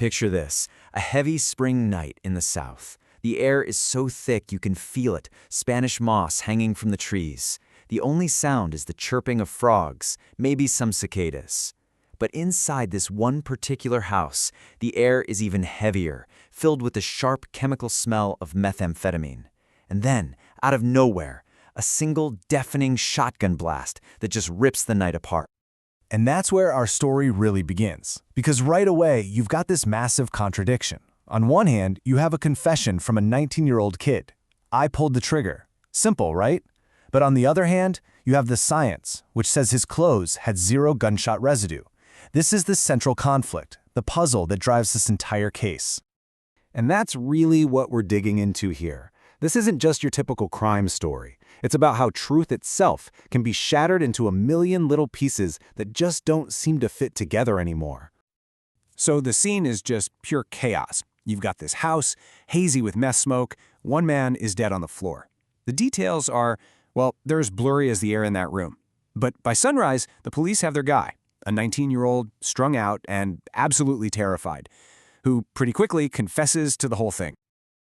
Picture this, a heavy spring night in the south. The air is so thick you can feel it, Spanish moss hanging from the trees. The only sound is the chirping of frogs, maybe some cicadas. But inside this one particular house, the air is even heavier, filled with the sharp chemical smell of methamphetamine. And then, out of nowhere, a single deafening shotgun blast that just rips the night apart. And that's where our story really begins. Because right away, you've got this massive contradiction. On one hand, you have a confession from a 19-year-old kid. I pulled the trigger. Simple, right? But on the other hand, you have the science, which says his clothes had zero gunshot residue. This is the central conflict, the puzzle that drives this entire case. And that's really what we're digging into here. This isn't just your typical crime story. It's about how truth itself can be shattered into a million little pieces that just don't seem to fit together anymore. So the scene is just pure chaos. You've got this house, hazy with meth smoke. One man is dead on the floor. The details are, well, they're as blurry as the air in that room. But by sunrise, the police have their guy, a 19-year-old, strung out and absolutely terrified, who pretty quickly confesses to the whole thing.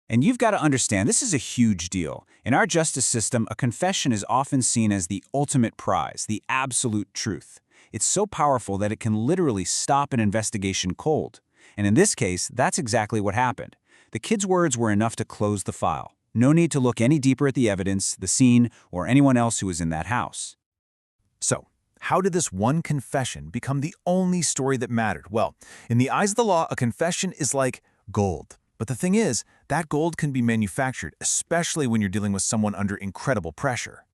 And you've got to understand, this is a huge deal. In our justice system, a confession is often seen as the ultimate prize, the absolute truth. It's so powerful that it can literally stop an investigation cold. And in this case, that's exactly what happened. The kid's words were enough to close the file. No need to look any deeper at the evidence, the scene, or anyone else who was in that house. So, how did this one confession become the only story that mattered? Well, in the eyes of the law, a confession is like gold. But the thing is, that gold can be manufactured, especially when you're dealing with someone under incredible pressure.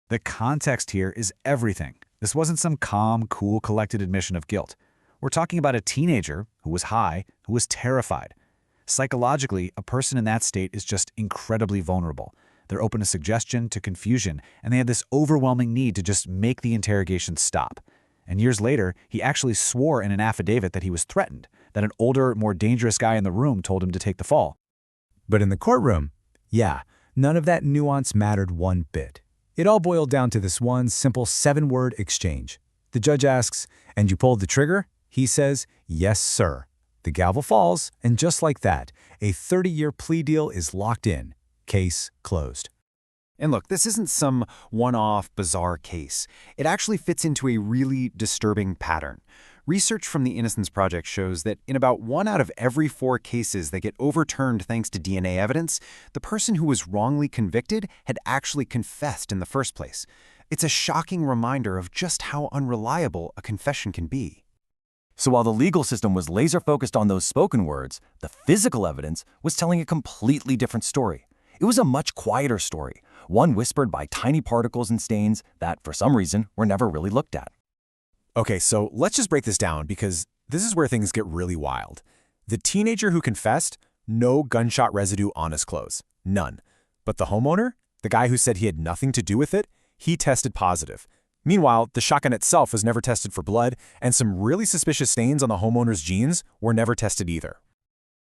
The context here is everything. This wasn't some calm, cool, collected admission of guilt. We're talking about a teenager who was high, who was terrified. Psychologically, a person in that state is just incredibly vulnerable. They're open to suggestion, to confusion, and they had this overwhelming need to just make the interrogation stop. And years later, he actually swore in an affidavit that he was threatened, that an older, more dangerous guy in the room told him to take the fall. But in the courtroom, yeah, none of that nuance mattered one bit. It all boiled down to this one simple 7-word exchange. The judge asks, "And you pulled the trigger?" He says, "Yes, sir." The gavel falls, and just like that, a 30-year plea deal is locked in. Case closed. And look, this isn't some one-off, bizarre case. It actually fits into a really disturbing pattern. Research from the Innocence Project shows that in about 1 out of every 4 cases that get overturned thanks to DNA evidence, the person who was wrongly convicted had actually confessed in the first place. It's a shocking reminder of just how unreliable a confession can be. So while the legal system was laser-focused on those spoken words, the physical evidence was telling a completely different story. It was a much quieter story, one whispered by tiny particles and stains that, for some reason, were never really looked at. Okay, so let's just break this down because this is where things get really wild. The teenager who confessed, no gunshot residue on his clothes. None. But the homeowner, the guy who said he had nothing to do with it, he tested positive. Meanwhile, the shotgun itself was never tested for blood, and some really suspicious stains on the homeowner's jeans were never tested either.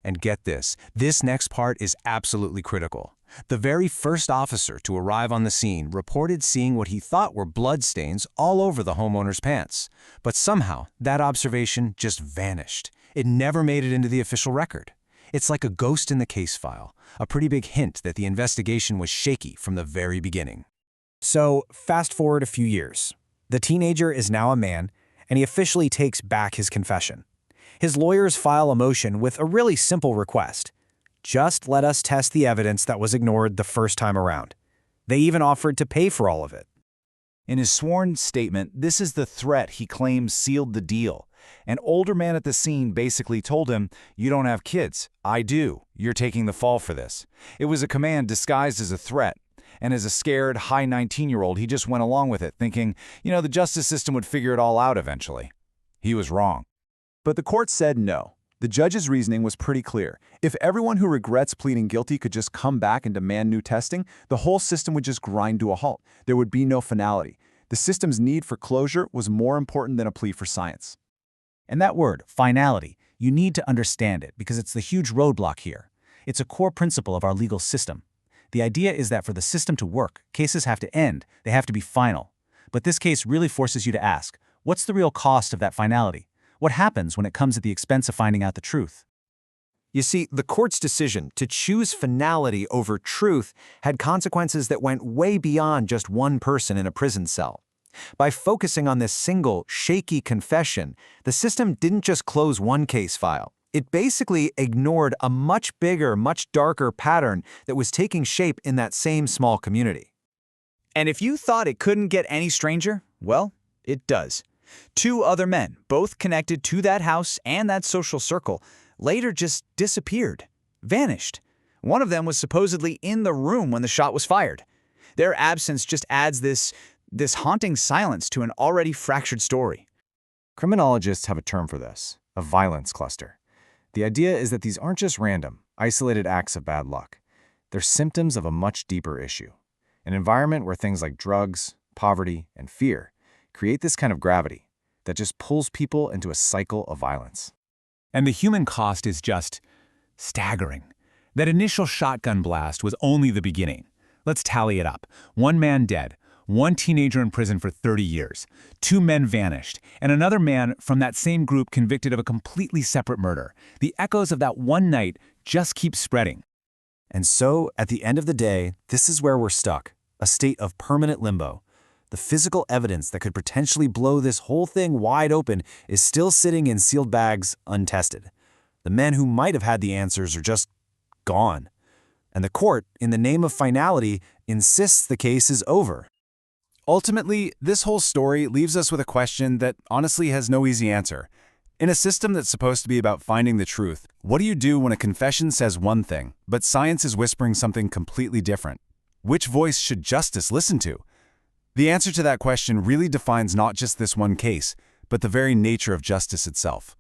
And get this next part is absolutely critical. The very first officer to arrive on the scene reported seeing what he thought were bloodstains all over the homeowner's pants. But somehow, that observation just vanished. It never made it into the official record. It's like a ghost in the case file, a pretty big hint that the investigation was shaky from the very beginning. So, fast forward a few years. The teenager is now a man, and he officially takes back his confession. His lawyers file a motion with a really simple request. Just let us test the evidence that was ignored the first time around. They even offered to pay for all of it. In his sworn statement, this is the threat he claims sealed the deal. An older man at the scene basically told him, "You don't have kids. I do. You're taking the fall for this." It was a command disguised as a threat. And as a scared, high 19-year-old, he just went along with it, thinking, the justice system would figure it all out eventually. He was wrong. But the court said no. The judge's reasoning was pretty clear. If everyone who regrets pleading guilty could just come back and demand new testing, the whole system would just grind to a halt. There would be no finality. The system's need for closure was more important than a plea for science. And that word, finality, you need to understand it because it's the huge roadblock here. It's a core principle of our legal system. The idea is that for the system to work, cases have to end, they have to be final. But this case really forces you to ask, what's the real cost of that finality? What happens when it comes at the expense of finding out the truth? You see, the court's decision to choose finality over truth had consequences that went way beyond just one person in a prison cell. By focusing on this single, shaky confession, the system didn't just close one case file. It basically ignored a much bigger, much darker pattern that was taking shape in that same small community. And if you thought it couldn't get any stranger, well, it does. 2 other men, both connected to that house and that social circle, later just disappeared, vanished. One of them was supposedly in the room when the shot was fired. Their absence just adds this haunting silence to an already fractured story. Criminologists have a term for this, a violence cluster. The idea is that these aren't just random, isolated acts of bad luck. They're symptoms of a much deeper issue. An environment where things like drugs, poverty, and fear create this kind of gravity that just pulls people into a cycle of violence. And the human cost is just staggering. That initial shotgun blast was only the beginning. Let's tally it up. 1 man dead, 1 teenager in prison for 30 years, 2 men vanished, and another man from that same group convicted of a completely separate murder. The echoes of that one night just keep spreading. And so, at the end of the day, this is where we're stuck, a state of permanent limbo. The physical evidence that could potentially blow this whole thing wide open is still sitting in sealed bags, untested. The men who might have had the answers are just gone. And the court, in the name of finality, insists the case is over. Ultimately, this whole story leaves us with a question that honestly has no easy answer. In a system that's supposed to be about finding the truth, what do you do when a confession says one thing, but science is whispering something completely different? Which voice should justice listen to? The answer to that question really defines not just this one case, but the very nature of justice itself.